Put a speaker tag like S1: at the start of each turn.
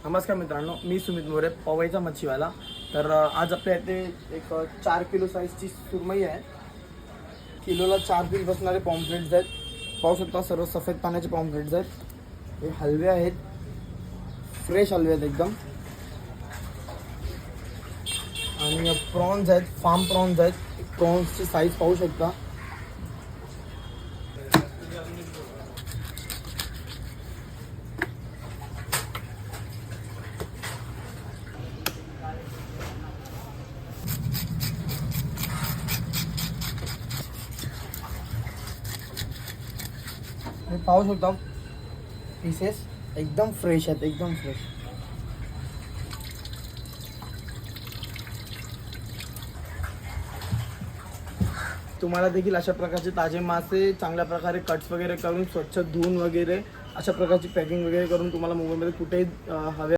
S1: नमस्कार मित्रांनो, मी सुमित मोरे, पवईचा मच्छीवाला. तर आज आपल्या इथे एक 4 किलो साईजची सुरमई आहे. किलोला 4 पीस बसणारे पॉम्फ्रेट्स आहेत. पाहू शकता सर्व सफेद पाण्याचे पॉम्फ्रेट्स आहेत. हे हलवे आहेत, फ्रेश हलवे आहेत एकदम. आणि प्रॉन्स आहेत, फार्म प्रॉन्स आहेत. प्रॉन्सची साईज पाहू शकता. हे पाहू शकता, पीसेस एकदम फ्रेश आहेत, एकदम फ्रेश. तुम्हाला देखील अशा प्रकारचे ताजे मासे चांगल्या प्रकारे कट्स वगैरे करून स्वच्छ धुवून वगैरे अशा प्रकारची पॅकिंग वगैरे करून तुम्हाला मोबाईलमध्ये कुठेही हवे